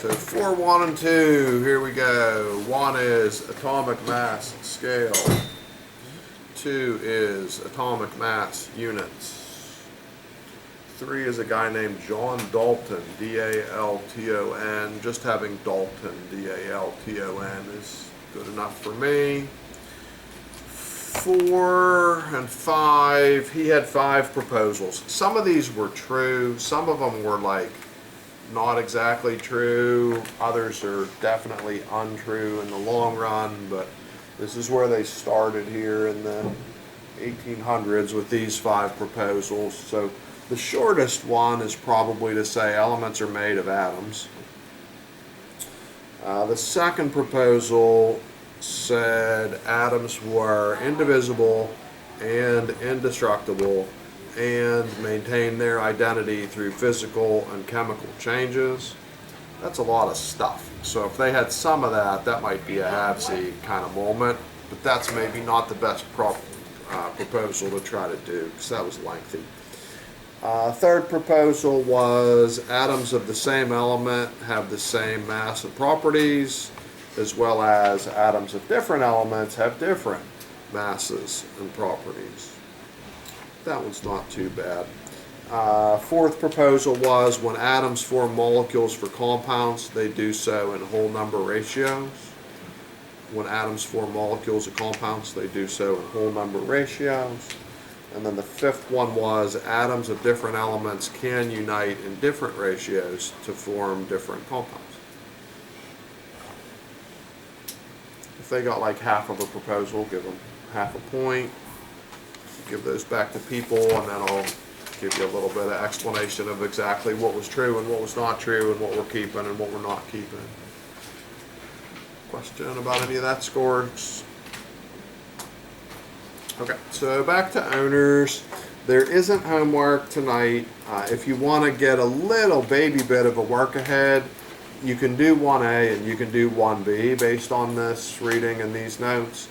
So 4, 1, and 2, here we go. 1 is atomic mass scale. 2 is atomic mass units. 3 is a guy named John Dalton, D-A-L-T-O-N. Just having Dalton, D-A-L-T-O-N, is good enough for me. 4 and 5, he had 5 proposals. Some of these were true, some of them were like not exactly true, others are definitely untrue in the long run, but this is where they started here in the 1800s with these 5 proposals. So the shortest one is probably to say elements are made of atoms. The second proposal said atoms were indivisible and indestructible and maintain their identity through physical and chemical changes. That's a lot of stuff. So if they had some of that, that might be a have-see kind of moment, but that's maybe not the best proposal to try to do because that was lengthy. Third proposal was atoms of the same element have the same mass and properties, as well as atoms of different elements have different masses and properties. That one's not too bad. Fourth proposal was when atoms form molecules for compounds, they do so in whole number ratios. When atoms form molecules of compounds, they do so in whole number ratios. And then the fifth one was atoms of different elements can unite in different ratios to form different compounds. If they got like half of a proposal, give them half a point. Give those back to people, and then I'll give you a little bit of explanation of exactly what was true and what was not true and what we're keeping and what we're not keeping. Question about any of that scores? Okay, so back to owners. There isn't homework tonight. If you want to get a little baby bit of a work ahead, you can do 1A and you can do 1B based on this reading and these notes.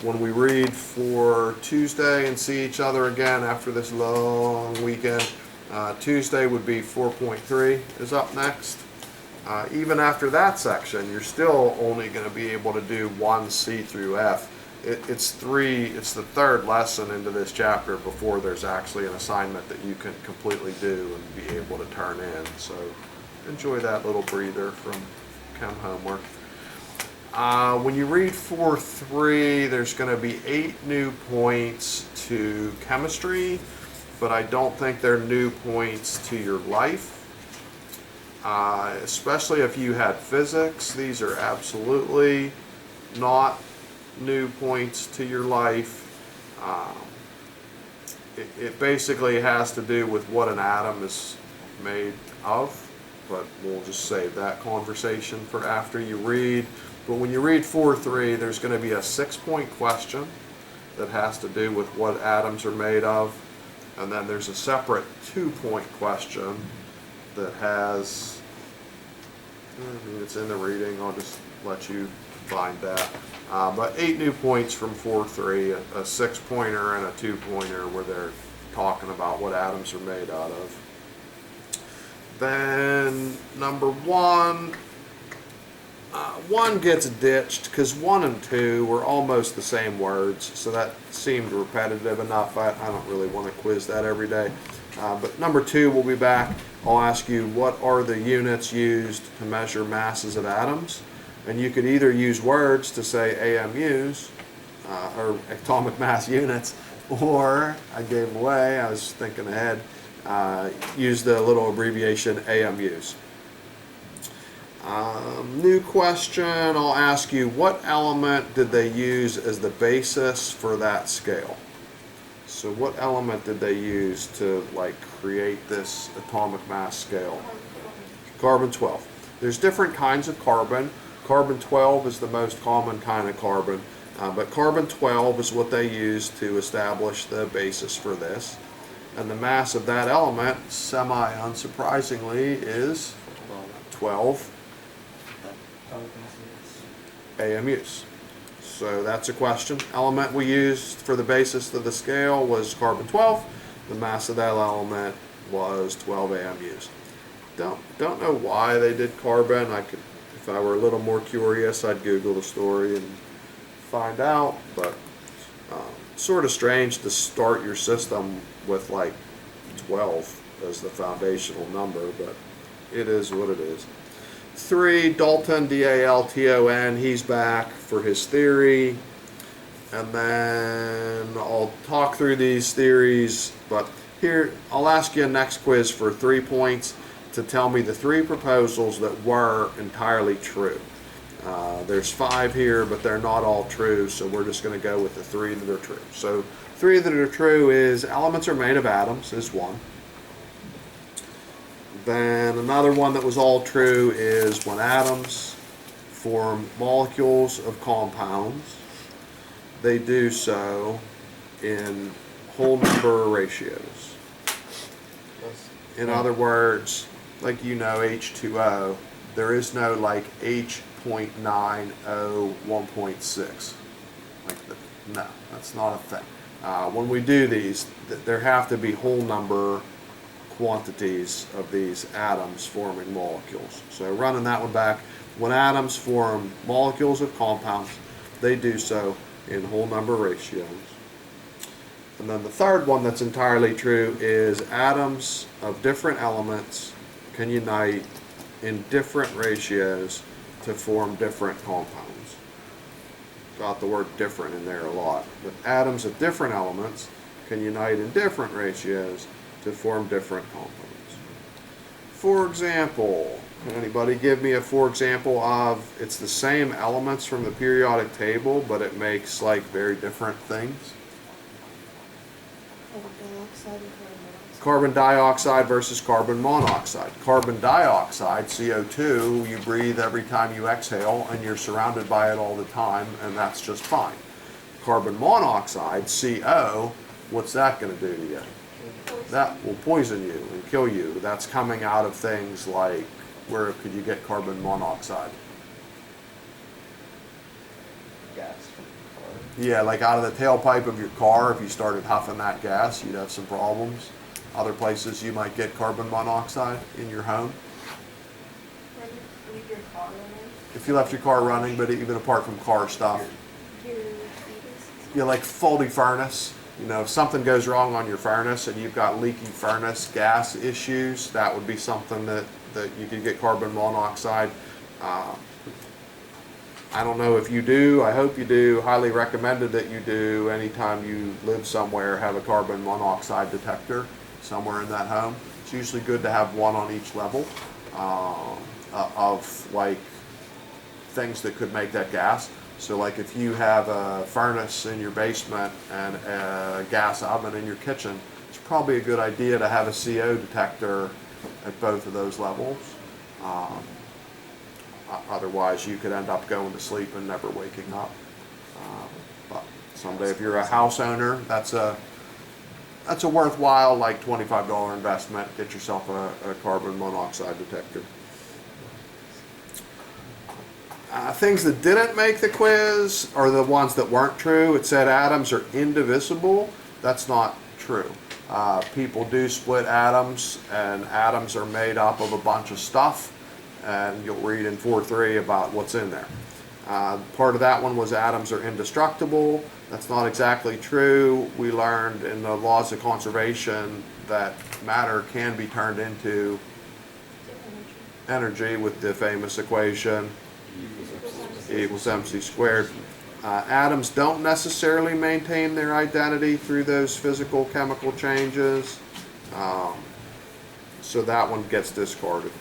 When we read for Tuesday and see each other again after this long weekend, Tuesday would be 4.3 is up next. Even after that section, you're still only going to be able to do 1C through F. It's the third lesson into this chapter before there's actually an assignment that you can completely do and be able to turn in. So enjoy that little breather from chem homework. When you read 4.3, there's going to be 8 new points to chemistry, but I don't think they're new points to your life. Especially if you had physics, these are absolutely not new points to your life. It basically has to do with what an atom is made of, but we'll just save that conversation for after you read. But when you read 4.3, there's going to be a 6-point question that has to do with what atoms are made of. And then there's a separate 2-point question that has, it's in the reading, I'll just let you find that. But 8 new points from 4.3, a 6-pointer and a 2-pointer where they're talking about what atoms are made out of. Then number 1. 1 gets ditched because 1 and 2 were almost the same words, so that seemed repetitive enough. I don't really want to quiz that every day. But number 2 will be back. I'll ask you what are the units used to measure masses of atoms, and you could either use words to say AMUs, or atomic mass units, or I gave away, I was thinking ahead, use the little abbreviation AMUs. New question, I'll ask you, what element did they use as the basis for that scale? So what element did they use to create this atomic mass scale? Carbon-12. There's different kinds of carbon. Carbon-12 is the most common kind of carbon, but carbon-12 is what they use to establish the basis for this. And the mass of that element, semi-unsurprisingly, is 12 AMUs. So that's a question. Element we used for the basis of the scale was carbon-12. The mass of that element was 12 AMUs. don't know why they did carbon. I could, if I were a little more curious, I'd Google the story and find out. But sort of strange to start your system with like 12 as the foundational number, but it is what it is. 3, Dalton, Dalton, he's back for his theory. And then I'll talk through these theories, but here I'll ask you a next quiz for 3 points to tell me the 3 proposals that were entirely true. There's 5 here, but they're not all true, so we're just going to go with the 3 that are true. So 3 that are true is elements are made of atoms is one. Then another one that was all true is when atoms form molecules of compounds, they do so in whole number ratios. In other words, like H2O, there is no like H.90 1.6. No, that's not a thing. When we do these, there have to be whole number quantities of these atoms forming molecules. So running that one back, when atoms form molecules of compounds, they do so in whole number ratios. And then the third one that's entirely true is atoms of different elements can unite in different ratios to form different compounds. Got the word different in there a lot. But atoms of different elements can unite in different ratios to form different compounds. For example, can anybody give me a for example of it's the same elements from the periodic table, but it makes like very different things? Carbon dioxide versus carbon monoxide. Carbon dioxide, CO2, you breathe every time you exhale and you're surrounded by it all the time, and that's just fine. Carbon monoxide, CO, what's that going to do to you? That will poison you and kill you. That's coming out of things like, where could you get carbon monoxide? Gas from the car. Yeah, like out of the tailpipe of your car. If you started huffing that gas, you'd have some problems. Other places you might get carbon monoxide in your home. Leave your car running. If you left your car running, but even apart from car stuff. Yeah, like faulty furnace. If something goes wrong on your furnace and you've got leaky furnace gas issues, that would be something that you could get carbon monoxide. I don't know if you do. I hope you do. Highly recommended that you do. Anytime you live somewhere, have a carbon monoxide detector somewhere in that home. It's usually good to have one on each level of like things that could make that gas. So like if you have a furnace in your basement and a gas oven in your kitchen, it's probably a good idea to have a CO detector at both of those levels. Otherwise you could end up going to sleep and never waking up. But someday if you're a house owner, that's a worthwhile like $25 investment. Get yourself a carbon monoxide detector. Things that didn't make the quiz are the ones that weren't true. It said atoms are indivisible. That's not true. People do split atoms, and atoms are made up of a bunch of stuff, and you'll read in 4.3 about what's in there. Part of that one was atoms are indestructible. That's not exactly true. We learned in the laws of conservation that matter can be turned into energy with the famous equation E equals mc squared. Atoms don't necessarily maintain their identity through those physical chemical changes, so that one gets discarded.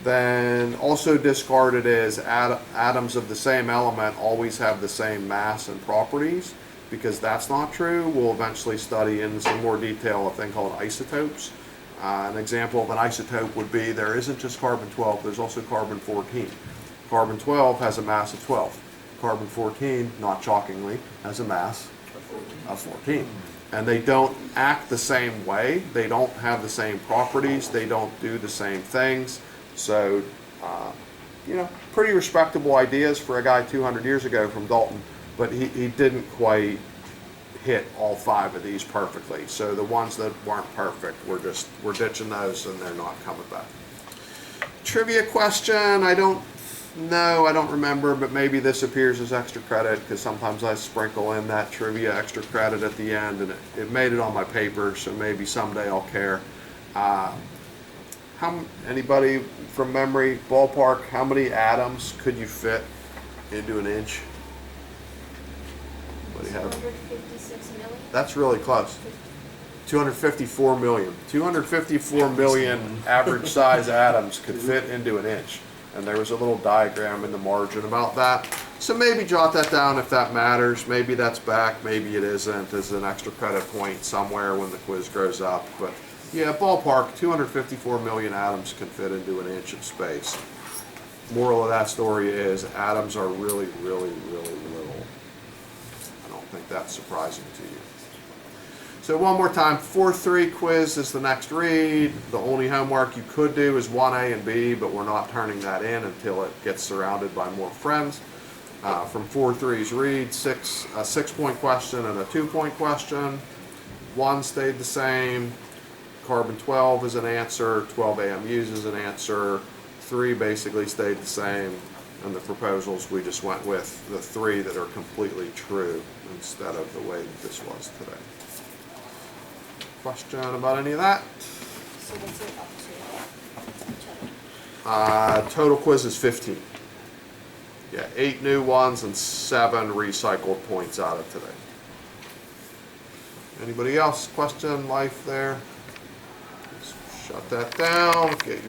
Then also discarded is atoms of the same element always have the same mass and properties, because that's not true. We'll eventually study in some more detail a thing called isotopes. An example of an isotope would be there isn't just carbon-12, there's also carbon-14. Carbon-12 has a mass of 12. Carbon-14, not shockingly, has a mass of 14. And they don't act the same way. They don't have the same properties. They don't do the same things. So, pretty respectable ideas for a guy 200 years ago from Dalton, but he didn't quite hit all 5 of these perfectly. So the ones that weren't perfect, we're ditching those and they're not coming back. Trivia question, I don't remember, but maybe this appears as extra credit because sometimes I sprinkle in that trivia extra credit at the end, and it made it on my paper, so maybe someday I'll care. Anybody from memory, ballpark, how many atoms could you fit into an inch? Anybody have? 256 million? That's really close. 254 million. 254 million average size atoms could fit into an inch. And there was a little diagram in the margin about that. So maybe jot that down if that matters. Maybe that's back, maybe it isn't, as an extra credit point somewhere when the quiz grows up. But yeah, ballpark, 254 million atoms can fit into an inch of space. Moral of that story is atoms are really, really, really little. I don't think that's surprising to you. So one more time, 4-3 quiz is the next read. The only homework you could do is 1A and B, but we're not turning that in until it gets surrounded by more friends. From 4-3's read, a 6-point question and a 2-point question. 1 stayed the same. Carbon 12 is an answer. 12 AMUs is an answer. 3 basically stayed the same. And the proposals, we just went with the 3 that are completely true instead of the way that this was today. Question about any of that? So what's it up to? Total quiz is 15. Yeah, 8 new ones and 7 recycled points out of today. Anybody else? Question, life there? Shut that down. Get